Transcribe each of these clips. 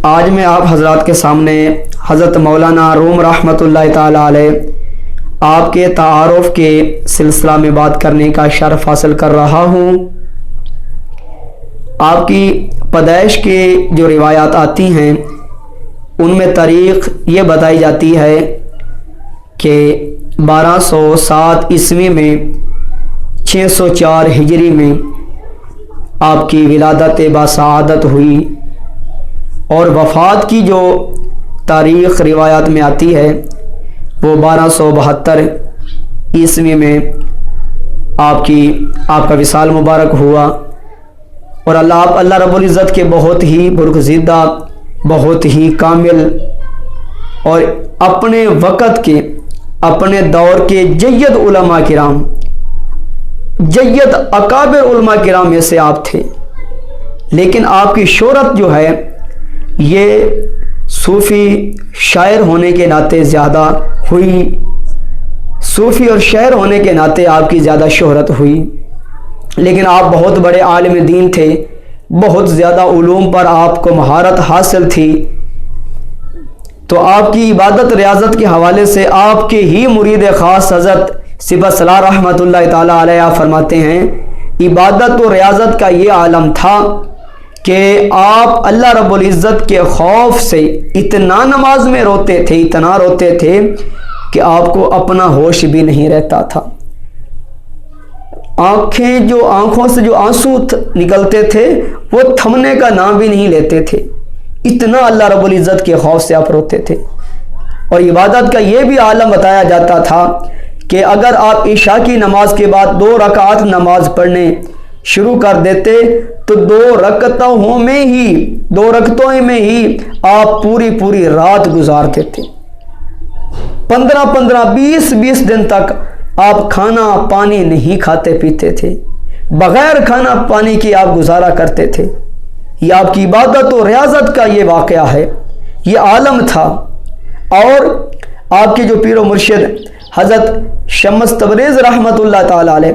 آج میں آپ حضرات کے سامنے حضرت مولانا روم رحمۃ اللہ تعالی علیہ آپ کے تعارف کے سلسلہ میں بات کرنے کا شرف حاصل کر رہا ہوں۔ آپ کی پیدائش کے جو روایات آتی ہیں ان میں تاریخ یہ بتائی جاتی ہے کہ 1207 عیسوی میں 604 ہجری میں آپ کی ولادت باسعادت ہوئی، اور وفات کی جو تاریخ روایات میں آتی ہے وہ 1272 عیسوی میں آپ کا وصال مبارک ہوا۔ اور اللہ رب العزت کے بہت ہی برگزیدہ، بہت ہی کامل اور اپنے وقت کے، اپنے دور کے جید علماء کرام، جید اکابر علماء کرام میں سے آپ تھے۔ لیکن آپ کی شہرت جو ہے یہ صوفی شاعر ہونے کے ناطے زیادہ ہوئی، صوفی اور شاعر ہونے کے ناطے آپ کی زیادہ شہرت ہوئی۔ لیکن آپ بہت بڑے عالم دین تھے، بہت زیادہ علوم پر آپ کو مہارت حاصل تھی۔ تو آپ کی عبادت ریاضت کے حوالے سے آپ کے ہی مرید خاص حضرت صفت صلاح رحمۃ اللہ تعالی علیہ فرماتے ہیں، عبادت و ریاضت کا یہ عالم تھا کہ آپ اللہ رب العزت کے خوف سے اتنا نماز میں روتے تھے، اتنا روتے تھے کہ آپ کو اپنا ہوش بھی نہیں رہتا تھا۔ آنکھوں سے جو آنسو نکلتے تھے وہ تھمنے کا نام بھی نہیں لیتے تھے، اتنا اللہ رب العزت کے خوف سے آپ روتے تھے۔ اور عبادت کا یہ بھی عالم بتایا جاتا تھا کہ اگر آپ عشاء کی نماز کے بعد 2 رکعت نماز پڑھنے شروع کر دیتے تو 2 رکعتوں میں ہی آپ پوری رات گزارتے تھے۔ 15 20 دن تک آپ کھانا پانی نہیں کھاتے پیتے تھے، بغیر کھانا پانی کے آپ گزارا کرتے تھے۔ یہ آپ کی عبادت و ریاضت کا یہ واقعہ ہے، یہ عالم تھا۔ اور آپ کے جو پیر و مرشد حضرت شمس تبریز رحمۃ اللہ تعالی علیہ،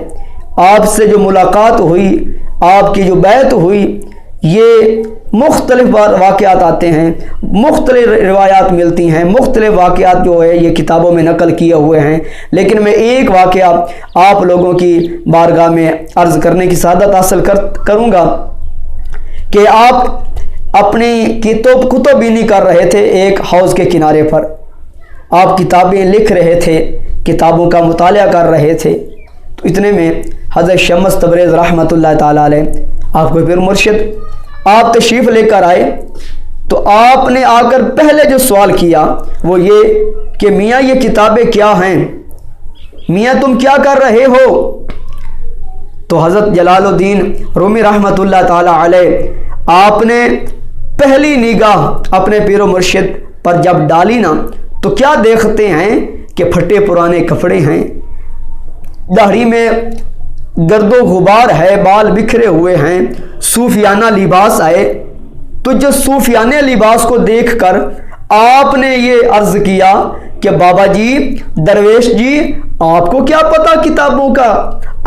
آپ سے جو ملاقات ہوئی، آپ کی جو بیعت ہوئی، یہ مختلف واقعات آتے ہیں، مختلف روایات ملتی ہیں، مختلف واقعات جو ہے یہ کتابوں میں نقل کیے ہوئے ہیں۔ لیکن میں ایک واقعہ آپ لوگوں کی بارگاہ میں عرض کرنے کی سعادت حاصل کروں گا کہ آپ اپنی کتب بینی کر رہے تھے ایک حوض کے کنارے پر، آپ کتابیں لکھ رہے تھے، کتابوں کا مطالعہ کر رہے تھے۔ تو اتنے میں حضرت شمس تبریز رحمۃ اللہ تعالی علیہ آپ کو پھر مرشد آپ تشریف لے کر آئے، تو آپ نے آ کر پہلے جو سوال کیا وہ یہ کہ میاں یہ کتابیں کیا ہیں، میاں تم کیا کر رہے ہو؟ تو حضرت جلال الدین رومی رحمۃ اللہ تعالی علیہ آپ نے پہلی نگاہ اپنے پیر و مرشد پر جب ڈالی نا تو کیا دیکھتے ہیں کہ پھٹے پرانے کپڑے ہیں، داڑھی میں گرد و غبار ہے، بال بکھرے ہوئے ہیں، صوفیانہ لباس آئے۔ تو جو صوفیانہ لباس کو دیکھ کر آپ نے یہ عرض کیا کہ بابا جی، درویش جی، آپ کو کیا پتا کتابوں کا،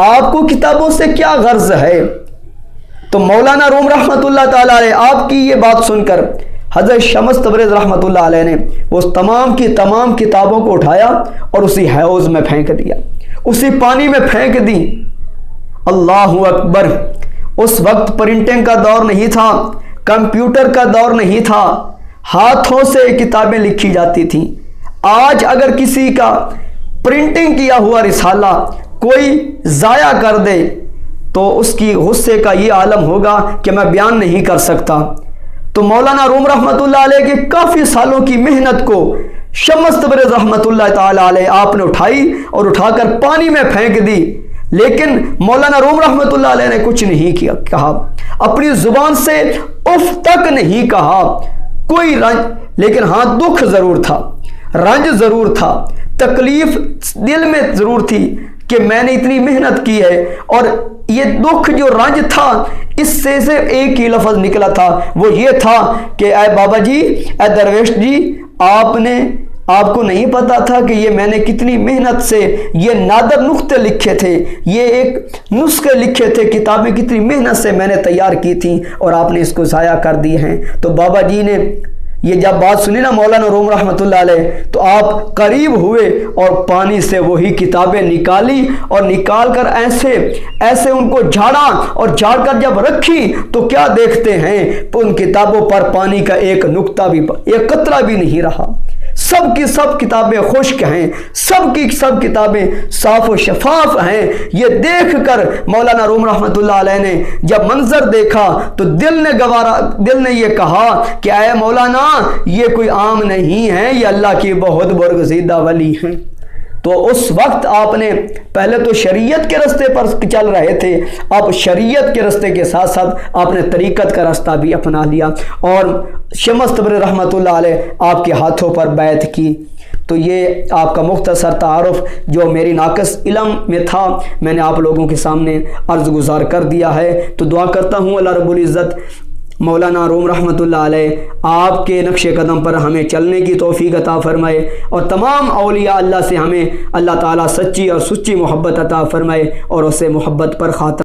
آپ کو کتابوں سے کیا غرض ہے؟ تو مولانا روم رحمۃ اللہ تعالی علیہ آپ کی یہ بات سن کر حضرت شمس تبریز رحمۃ اللہ علیہ نے وہ تمام کی تمام کتابوں کو اٹھایا اور اسی حوض میں پھینک دیا، اسی پانی میں پھینک دی۔ اللہ اکبر! اس وقت پرنٹنگ کا دور نہیں تھا، کمپیوٹر کا دور نہیں تھا، ہاتھوں سے کتابیں لکھی جاتی تھیں۔ آج اگر کسی کا پرنٹنگ کیا ہوا رسالہ کوئی ضائع کر دے تو اس کی غصے کا یہ عالم ہوگا کہ میں بیان نہیں کر سکتا۔ تو مولانا روم رحمۃ اللہ علیہ کے کافی سالوں کی محنت کو شمس تبریز رحمۃ اللہ تعالی علیہ آپ نے اٹھائی اور اٹھا کر پانی میں پھینک دی۔ لیکن مولانا روم رحمۃ اللہ علیہ نے کچھ نہیں کہا، اپنی زبان سے اف تک نہیں کہا، کوئی رنج، لیکن ہاں دکھ ضرور تھا، رنج ضرور تھا، تکلیف دل میں ضرور تھی کہ میں نے اتنی محنت کی ہے۔ اور یہ دکھ جو رنج تھا اس سے صرف ایک ہی لفظ نکلا تھا، وہ یہ تھا کہ اے بابا جی، اے درویش جی، آپ نے آپ کو نہیں پتا تھا کہ یہ میں نے کتنی محنت سے یہ نادر نقطے لکھے تھے، یہ ایک نسخے لکھے تھے، کتابیں کتنی محنت سے میں نے تیار کی تھیں اور آپ نے اس کو ضائع کر دی ہیں۔ تو بابا جی نے یہ جب بات سنی نا مولانا روم رحمۃ اللہ علیہ، تو آپ قریب ہوئے اور پانی سے وہی کتابیں نکالی اور نکال کر ایسے ان کو جھاڑا، اور جھاڑ کر جب رکھی تو کیا دیکھتے ہیں، ان کتابوں پر پانی کا ایک نقطہ بھی، ایک قطرہ بھی نہیں رہا۔ سب کی سب کتابیں خشک ہیں، سب کی سب کتابیں صاف و شفاف ہیں۔ یہ دیکھ کر مولانا روم رحمۃ اللہ علیہ نے جب منظر دیکھا تو دل نے یہ کہا کہ اے مولانا، یہ کوئی عام نہیں ہے، یہ اللہ کی بہت برگزیدہ ولی ہیں۔ تو اس وقت آپ نے پہلے تو شریعت کے راستے پر چل رہے تھے، آپ شریعت کے راستے کے ساتھ ساتھ آپ نے طریقت کا راستہ بھی اپنا لیا، اور شمس تبری رحمۃ اللہ علیہ آپ کے ہاتھوں پر بیعت کی۔ تو یہ آپ کا مختصر تعارف جو میری ناقص علم میں تھا، میں نے آپ لوگوں کے سامنے عرض گزار کر دیا ہے۔ تو دعا کرتا ہوں اللہ رب العزت مولانا روم رحمۃ اللہ علیہ آپ کے نقش قدم پر ہمیں چلنے کی توفیق عطا فرمائے، اور تمام اولیاء اللہ سے ہمیں اللہ تعالیٰ سچی اور سچی محبت عطا فرمائے، اور اسے محبت پر خاتم